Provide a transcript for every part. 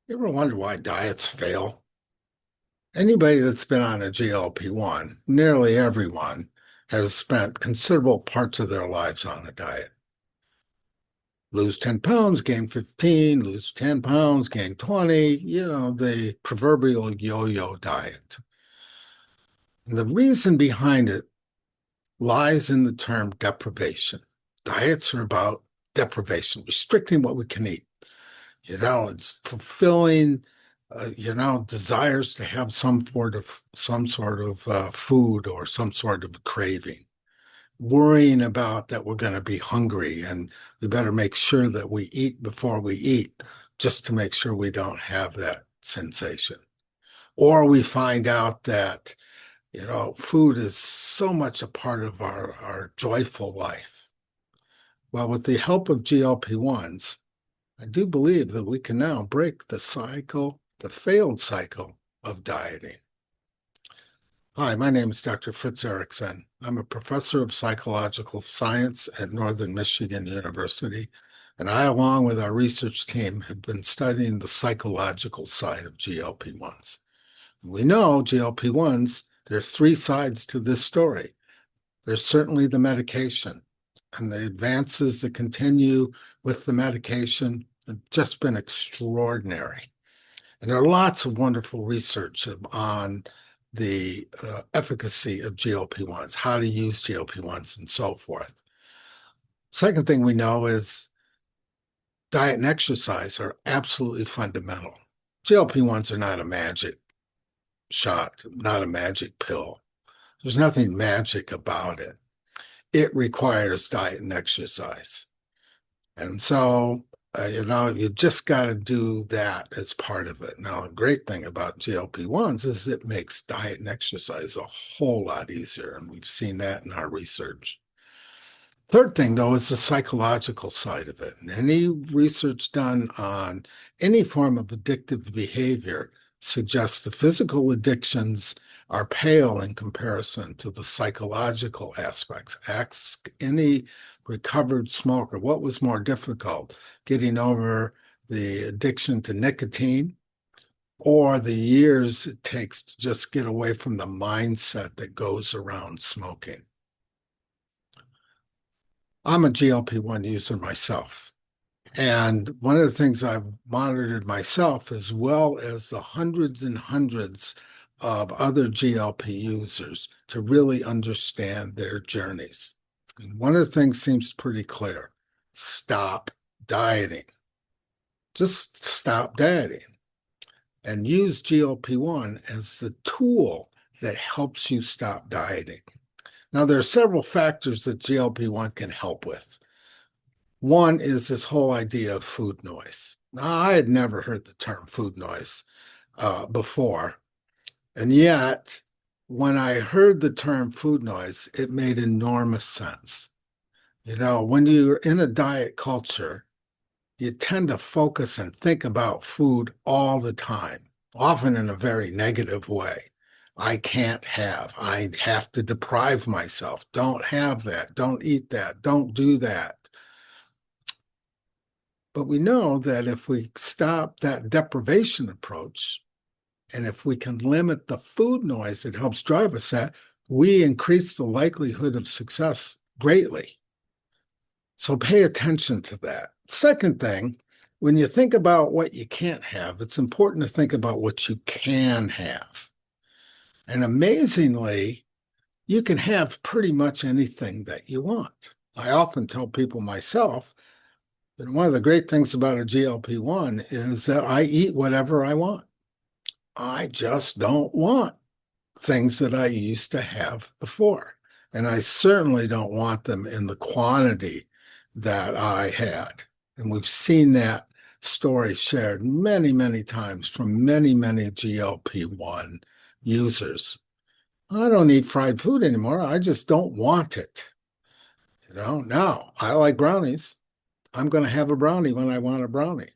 You ever wonder why diets fail? Anybody that's been on a GLP-1, nearly everyone, has spent considerable parts of their lives on a diet. Lose 10 pounds, gain 15, lose 10 pounds, gain 20, the proverbial yo-yo diet. And the reason behind it lies in the term deprivation. Diets are about deprivation, restricting what we can eat. It's fulfilling, desires to have some sort of food or some sort of craving. Worrying about that we're going to be hungry and we better make sure that we eat before we eat, just to make sure we don't have that sensation. Or we find out that, food is so much a part of our joyful life. Well, with the help of GLP-1s, I do believe that we can now break the cycle, the failed cycle of dieting. Hi, my name is Dr. Fritz Erickson. I'm a professor of psychological science at Northern Michigan University, and I, along with our research team, have been studying the psychological side of GLP-1s. We know GLP-1s, there are three sides to this story. There's certainly the medication, and the advances that continue with the medication have just been extraordinary. And there are lots of wonderful research on the efficacy of GLP-1s, how to use GLP-1s, and so forth. Second thing we know is diet and exercise are absolutely fundamental. GLP-1s are not a magic shot, not a magic pill. There's nothing magic about it. It requires diet and exercise. And so, you just got to do that as part of it. Now, a great thing about GLP-1s is it makes diet and exercise a whole lot easier. And we've seen that in our research. Third thing, though, is the psychological side of it. And any research done on any form of addictive behavior suggests the physical addictions are pale in comparison to the psychological aspects. Ask any recovered smoker what was more difficult, getting over the addiction to nicotine or the years it takes to just get away from the mindset that goes around smoking. I'm a GLP-1 user myself. And one of the things I've monitored myself, as well as the hundreds and hundreds of other GLP users, to really understand their journeys. And one of the things seems pretty clear: stop dieting. Just stop dieting and use GLP-1 as the tool that helps you stop dieting. Now, there are several factors that GLP-1 can help with. One is this whole idea of food noise. Now, I had never heard the term food noise before. And yet, when I heard the term food noise, it made enormous sense. When you're in a diet culture, you tend to focus and think about food all the time, often in a very negative way. I can't have, I have to deprive myself. Don't have that. Don't eat that. Don't do that. But we know that if we stop that deprivation approach, and if we can limit the food noise that helps drive us that, we increase the likelihood of success greatly. So pay attention to that. Second thing, when you think about what you can't have, it's important to think about what you can have. And amazingly, you can have pretty much anything that you want. I often tell people myself that one of the great things about a GLP-1 is that I eat whatever I want. I just don't want things that I used to have before. And I certainly don't want them in the quantity that I had. And we've seen that story shared many, many times from many, many GLP-1 users. I don't eat fried food anymore. I just don't want it. Now I like brownies. I'm going to have a brownie when I want a brownie.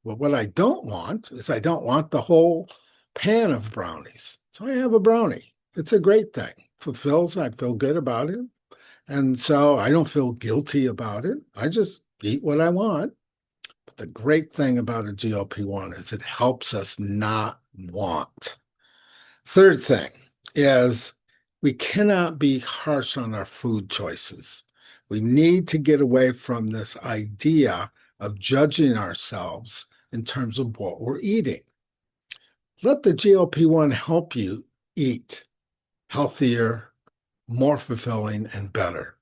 Well, what I don't want is I don't want the whole pan of brownies. So I have a brownie. It's a great thing. Fulfills, I feel good about it. And so I don't feel guilty about it. I just eat what I want. But the great thing about a GLP-1 is it helps us not want. Third thing is we cannot be harsh on our food choices. We need to get away from this idea of judging ourselves in terms of what we're eating. Let the GLP-1 help you eat healthier, more fulfilling, and better.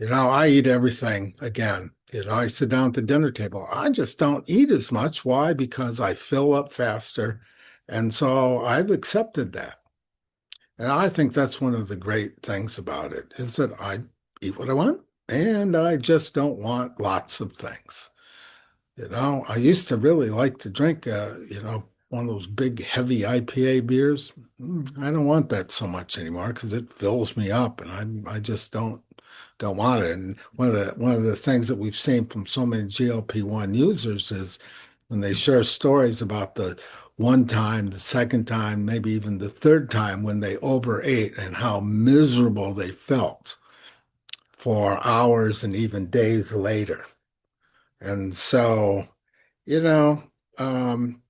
I eat everything again. I sit down at the dinner table. I just don't eat as much. Why? Because I fill up faster. And so I've accepted that. And I think that's one of the great things about it is that I eat what I want and I just don't want lots of things. I used to really like to drink, one of those big, heavy IPA beers. I don't want that so much anymore because it fills me up, and I just don't want it. And one of the things that we've seen from so many GLP-1 users is when they share stories about the one time, the second time, maybe even the third time when they overate and how miserable they felt for hours and even days later. And so, you know, um,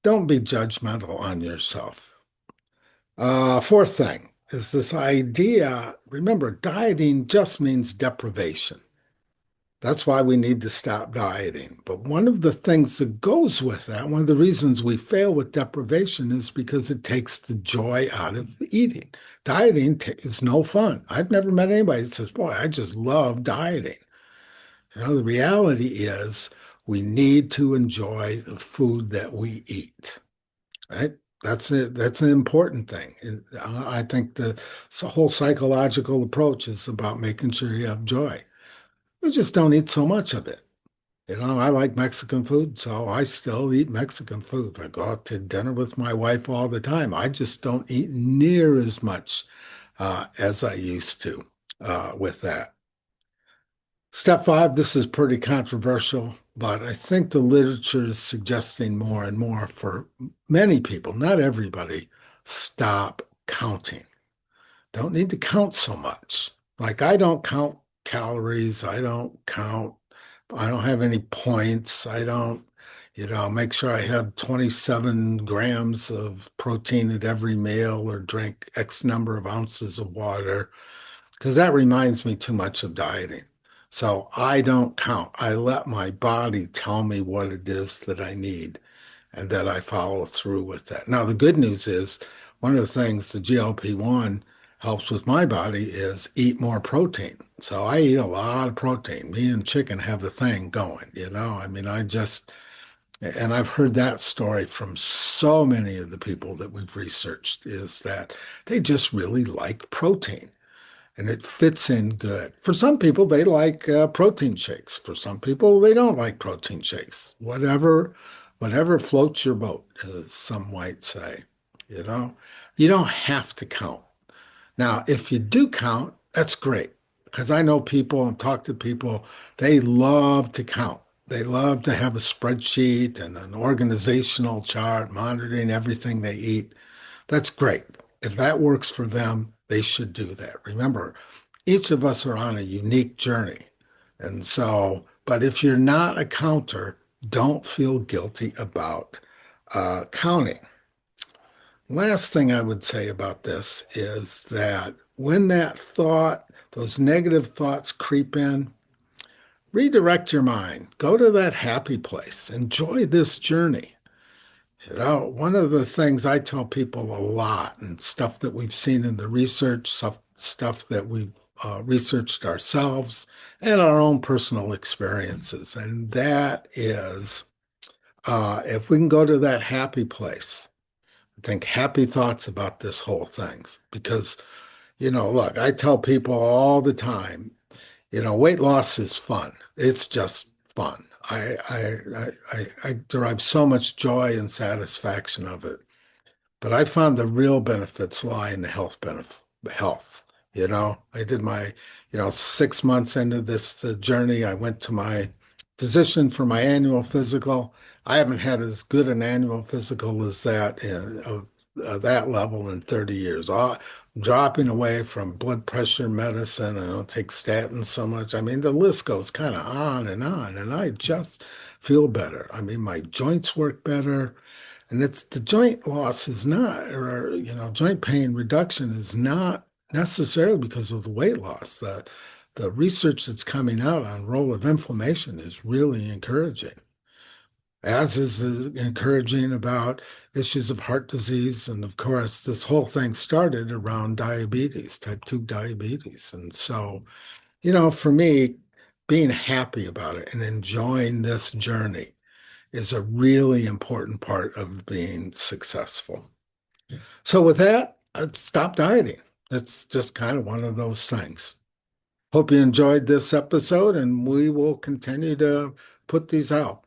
don't be judgmental on yourself. Fourth thing is this idea, remember, dieting just means deprivation. That's why we need to stop dieting. But one of the things that goes with that, one of the reasons we fail with deprivation is because it takes the joy out of eating. Dieting is no fun. I've never met anybody that says, boy, I just love dieting. The reality is we need to enjoy the food that we eat, right? That's it. That's an important thing. I think the whole psychological approach is about making sure you have joy. We just don't eat so much of it. I like Mexican food, so I still eat Mexican food. I go out to dinner with my wife all the time. I just don't eat near as much as I used to with that. Step five, this is pretty controversial, but I think the literature is suggesting more and more for many people, not everybody, stop counting. Don't need to count so much. Like I don't count calories. I don't have any points. I don't, make sure I have 27 grams of protein at every meal or drink X number of ounces of water because that reminds me too much of dieting. So I don't count. I let my body tell me what it is that I need and that I follow through with that. Now, the good news is one of the things the GLP-1 helps with my body is eat more protein. So I eat a lot of protein. Me and chicken have a thing going, I mean, and I've heard that story from so many of the people that we've researched is that they just really like protein and it fits in good. For some people, they like protein shakes. For some people, they don't like protein shakes. Whatever floats your boat, as some might say. You know, you don't have to count. Now, if you do count, that's great because I know people and talk to people, they love to count. They love to have a spreadsheet and an organizational chart monitoring everything they eat. That's great. If that works for them, they should do that. Remember, each of us are on a unique journey. And so, but if you're not a counter, don't feel guilty about counting. Last thing I would say about this is that when those negative thoughts creep in, redirect your mind. Go to that happy place. Enjoy this journey. One of the things I tell people a lot and stuff that we've seen in the research, stuff that we've researched ourselves and our own personal experiences. And that is if we can go to that happy place, think happy thoughts about this whole thing. Because, look, I tell people all the time, weight loss is fun. It's just fun. I derive so much joy and satisfaction of it. But I found the real benefits lie in the health. I did my, 6 months into this journey, I went to my physician for my annual physical. I haven't had as good an annual physical as that that level in 30 years. Dropping away from blood pressure medicine. I don't take statins so much. I mean, the list goes kind of on, and I just feel better. I mean, my joints work better. And it's the joint loss is not, or, joint pain reduction is not necessarily because of the weight loss. The research that's coming out on role of inflammation is really encouraging, as is encouraging about issues of heart disease. And of course, this whole thing started around diabetes, type 2 diabetes. And so, for me, being happy about it and enjoying this journey is a really important part of being successful. So with that, stop dieting. It's just kind of one of those things. Hope you enjoyed this episode, and we will continue to put these out.